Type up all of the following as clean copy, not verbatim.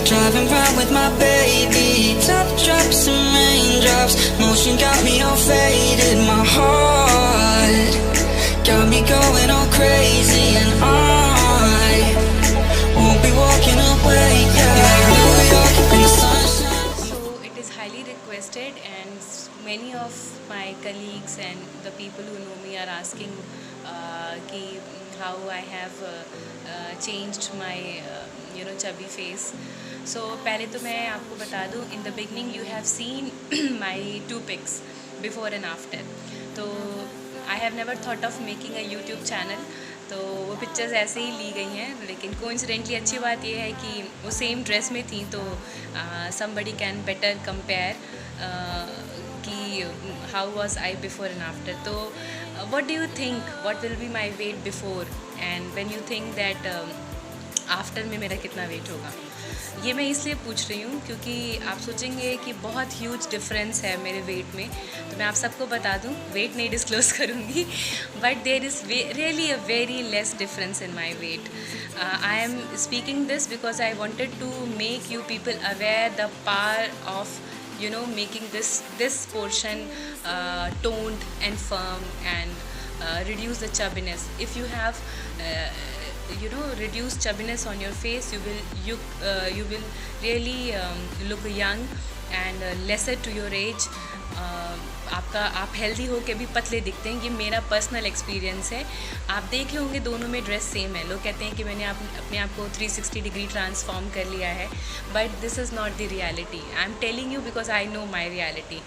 Driving round with my baby, top drops and raindrops, motion got me all faded. My heart got me going all crazy, and I won't be walking away. Yeah, New York in the sunshine. So it is highly requested, and many of my colleagues and the people who know me are asking कि how I have changed my chubby face. So पहले तो मैं आपको बता दूँ, in the beginning you have seen my 2 pics before and after. तो I have never thought of making a YouTube channel. तो वो पिक्चर्स ऐसे ही ली गई हैं, लेकिन कोइंसिडेंटली अच्छी बात ये है कि वो सेम ड्रेस में थी, तो somebody can better compare कि how was I before and after. तो what do you think what will be my weight before and when you think that after में मेरा कितना वेट होगा? ये मैं इसलिए पूछ रही हूँ क्योंकि आप सोचेंगे कि बहुत ह्यूज डिफरेंस है मेरे वेट में, तो मैं आप सबको बता दूँ, वेट नहीं डिस्क्लोज़ करूँगी, but there is really a very less difference in my weight. I am speaking this because I wanted to make you people aware the power of making this portion toned and firm and reduce the chubbiness. If you have reduce chubbiness on your face, you will really look young and lesser to your age. आप healthy हो के भी पतले दिखते हैं. ये मेरा personal experience है. आप देखे होंगे दोनों में ड्रेस सेम है. लोग कहते हैं कि मैंने अपने आप को 360 डिग्री ट्रांसफॉर्म कर लिया है, but this is not the reality. I am telling you because I know my reality.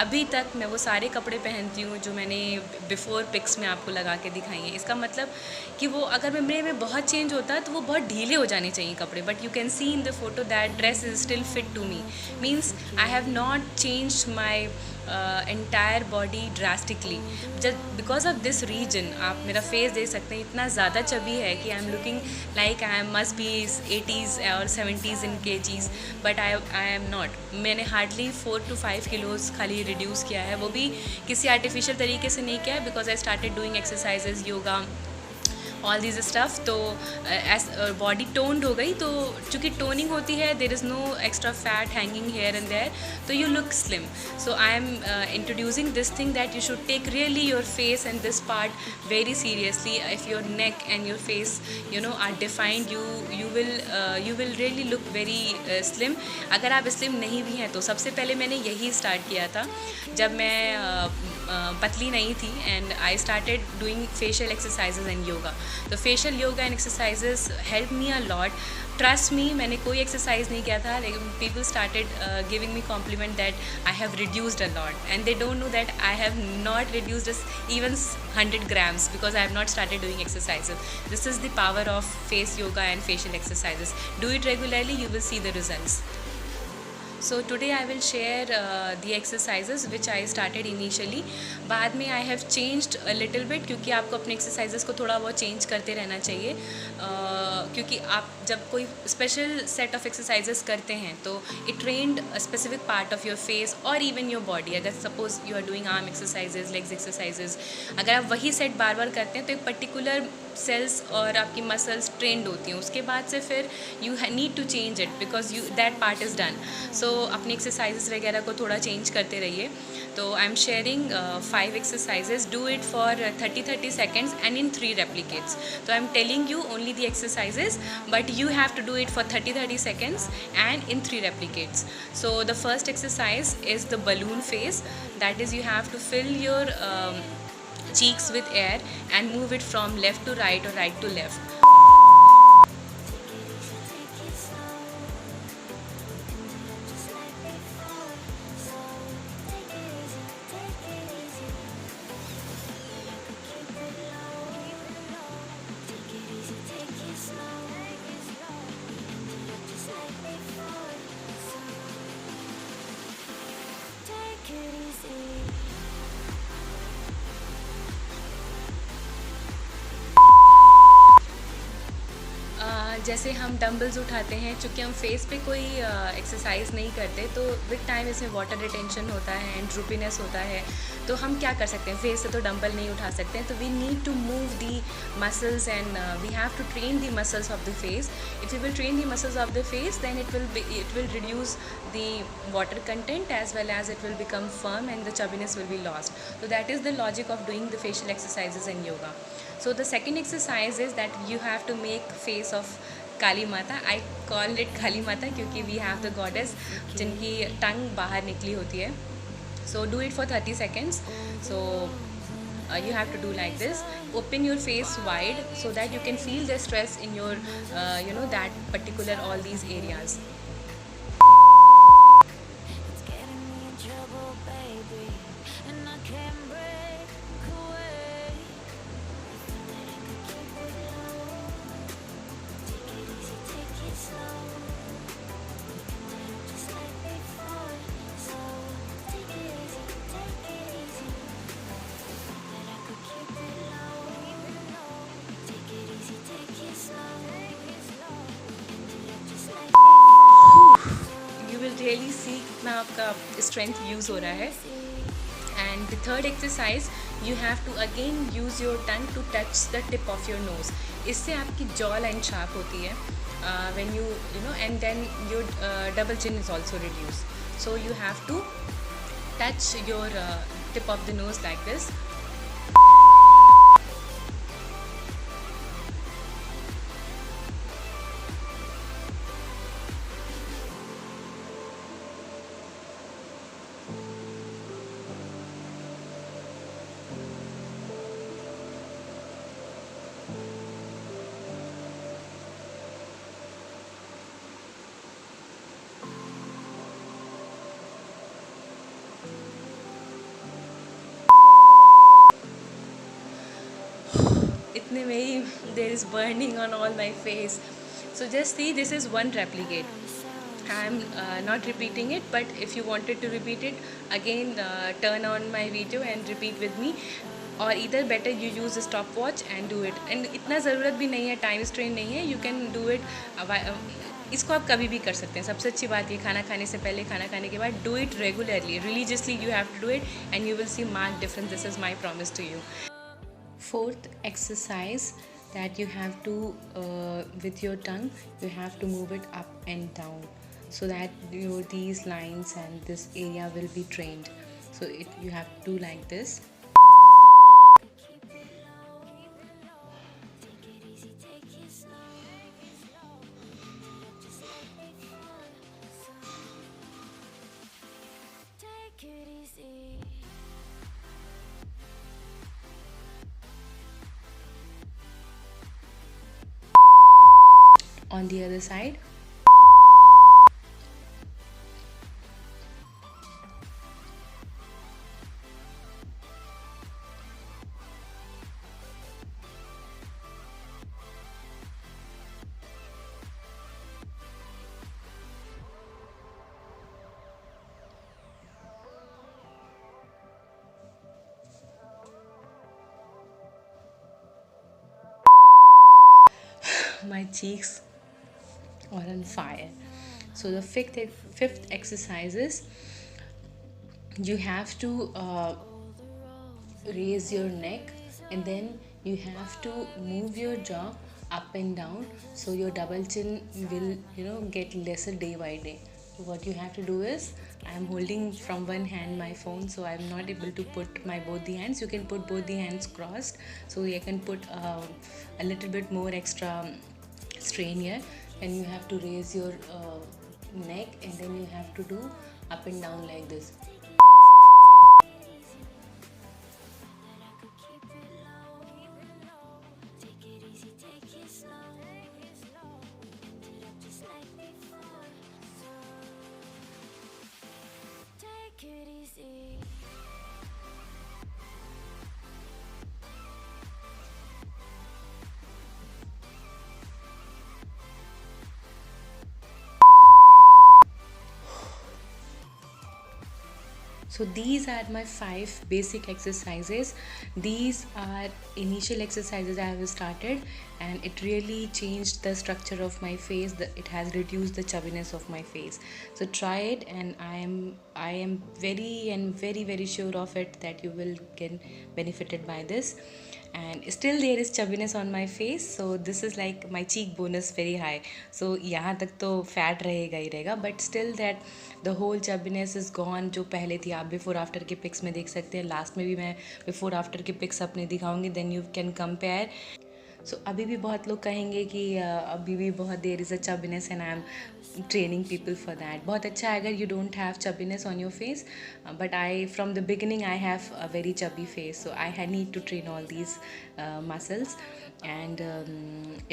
अभी तक मैं वो सारे कपड़े पहनती हूँ जो मैंने बिफोर पिक्स में आपको लगा के दिखाई हैं. इसका मतलब कि वो अगर मेरे में बहुत चेंज होता है तो वो बहुत ढीले हो जाने चाहिए कपड़े, but you can see in the photo that dress is still fit to me. Means I have not changed my entire body drastically. Just because of this reason आप मेरा फेस देख सकते हैं, इतना ज़्यादा चबी है कि I am looking like I am must be 80s और 70s in kgs, but I am not. मैंने हार्डली 4 to 5 किलोज़ खाली रिड्यूस किया है, वो भी किसी आर्टिफिशियल तरीके से नहीं किया है, because I started doing exercises, yoga, all this stuff. तो एज बॉडी टोन्ड हो गई, तो चूँकि टोनिंग होती है, there is no extra fat hanging here and there, तो you look slim. So I am introducing this thing that you should take really your face and this part very seriously. If your neck and your face are defined, you will really look very slim. अगर आप slim नहीं भी हैं तो सबसे पहले मैंने यही स्टार्ट किया था जब मैं पतली नहीं थी, and I started doing facial exercises and yoga. तो facial yoga and exercises help me a lot. Trust me, मैंने कोई एक्सरसाइज नहीं किया था, लेकिन people started giving me compliment that I have reduced a lot, and they don't know that I have not reduced even 100 grams because I have not started doing exercises. This is the power of face yoga and facial exercises. Do it regularly, you will see the results. So today I will share the exercises which I started initially. बाद में I have changed a little bit, क्योंकि आपको अपने exercises को थोड़ा बहुत change करते रहना चाहिए, क्योंकि आप जब कोई special set of exercises करते हैं तो it trained a specific part of your face or even your body. अगर suppose you are doing arm exercises, legs exercises, अगर आप वही set बार बार करते हैं तो एक particular cells और आपकी muscles trained होती हैं. उसके बाद से फिर you need to change it because that part is done. So अपनी एक्सरसाइजेस वगैरह को थोड़ा चेंज करते रहिए. तो I am sharing 5 exercises. Do it for 30 seconds and in 3 replicates. तो I am telling you only the exercises, but you have to do it for 30 seconds and in 3 replicates. So the first exercise is the balloon face. That is, you have to fill your cheeks with air and move it from left to right or right to left. जैसे हम dumbbells उठाते हैं, चूँकि हम face पे कोई exercise नहीं करते, तो विद टाइम इसमें वाटर रिटेंशन होता है एंड ड्रूपीनेस होता है। तो हम क्या कर सकते हैं, फेस से तो डंबल नहीं उठा सकते हैं, तो we need to move the muscles and we have to train the muscles of the face. If you will train the muscles of the face, then it will reduce the water content, as well as it will become firm and the chubbiness will be lost. So that is the logic of doing the facial exercises in yoga. So the second exercise is that you have to make face of काली माता. I call it काली माता क्योंकि we have the goddess जिनकी टंग बाहर निकली होती है. So do it for 30 seconds. So you have to do like this. Open your face wide so that you can feel the stress in your that particular all these areas. It's getting me in trouble, baby, and I can't break away. That I could keep it low. Take it easy, take it slow. Just like before. So take it easy, take it easy. That I could keep it low. Take it easy, take it slow. And do it just like before. You will really see कितना आपका strength use हो रहा है. And the third exercise, you have to again use your tongue to touch the tip of your nose. इससे आपकी jaw line sharp होती है. When you and then your double chin is also reduced. So you have to touch your tip of the nose like this. इतने में ही there is burning on all my face. So just see, this is one replicate. I am not repeating it, but if you wanted to repeat it again, turn on my video and repeat with me. Or either better you use a stopwatch and do it. And इतना ज़रूरत भी नहीं है, time strain नहीं है, you can do it. इसको आप कभी भी कर सकते हैं. सबसे अच्छी बात ये, खाना खाने से पहले, खाना खाने के बाद, do it regularly, religiously you have to do it, and you will see marked difference. This is my promise to you. Fourth exercise, that you have to with your tongue you have to move it up and down so that these lines and this area will be trained. So you have to do like this. Take it easy. On the other side. My cheeks are on fire. So the fifth exercise is, you have to raise your neck, and then you have to move your jaw up and down, so your double chin will get lesser day by day. So what you have to do is, I am holding from one hand my phone, so I am not able to put my both the hands. You can put both the hands crossed, so you can put a little bit more extra strain here, and you have to raise your neck, and then you have to do up and down like this. So these are my 5 basic exercises. These are initial exercises I have started, and it really changed the structure of my face. It has reduced the chubbiness of my face. So try it, and I am very sure of it that you will get benefited by this. And still there is chubbiness on my face, so this is like my cheekbone is very high, so यहाँ तक तो fat रहेगा ही रहेगा, but still that the whole chubbiness is gone जो पहले थी. आप before after के पिक्स में देख सकते हैं. लास्ट में भी मैं बिफोर आफ्टर के पिक्स अपने दिखाऊंगी, then you can compare. So अभी भी बहुत लोग कहेंगे कि अभी भी बहुत there is a chubbiness and I am training people for that. बहुत अच्छा है अगर you don't have chubbiness on your face, but I from the beginning I have a very chubby face, so I need to train all these muscles, and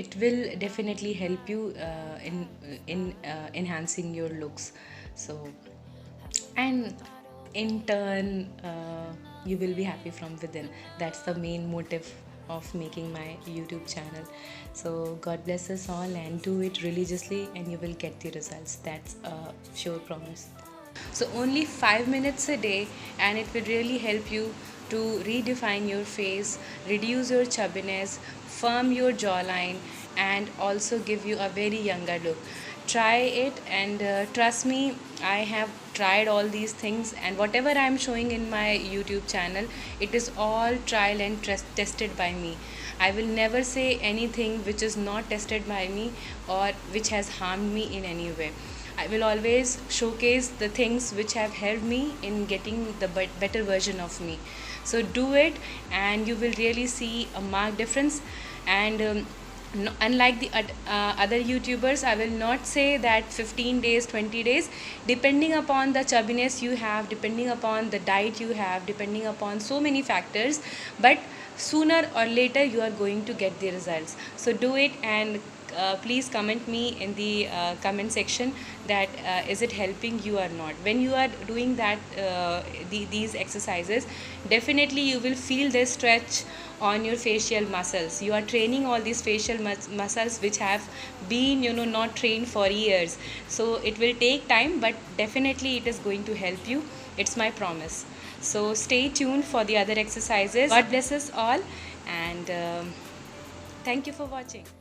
it will definitely help you in enhancing your looks. So, and in turn you will be happy from within. That's the main motive of making my YouTube channel. So God bless us all, and do it religiously and you will get the results. That's a sure promise. So only 5 minutes a day, and it will really help you to redefine your face, reduce your chubbiness, firm your jawline, and also give you a very younger look. Try it, and trust me, I have tried all these things, and whatever I am showing in my YouTube channel, it is all trial and tested by me. I will never say anything which is not tested by me or which has harmed me in any way. I will always showcase the things which have helped me in getting the better version of me. So do it, and you will really see a marked difference. And unlike the other YouTubers, I will not say that 15 days, 20 days, depending upon the chubbiness you have, depending upon the diet you have, depending upon so many factors, but sooner or later you are going to get the results. So do it, and please comment me in the comment section that is it helping you or not. When you are doing that these exercises, definitely you will feel this stretch on your facial muscles. You are training all these facial muscles which have been not trained for years. So it will take time, but definitely it is going to help you. It's my promise. So stay tuned for the other exercises. God bless us all, and thank you for watching.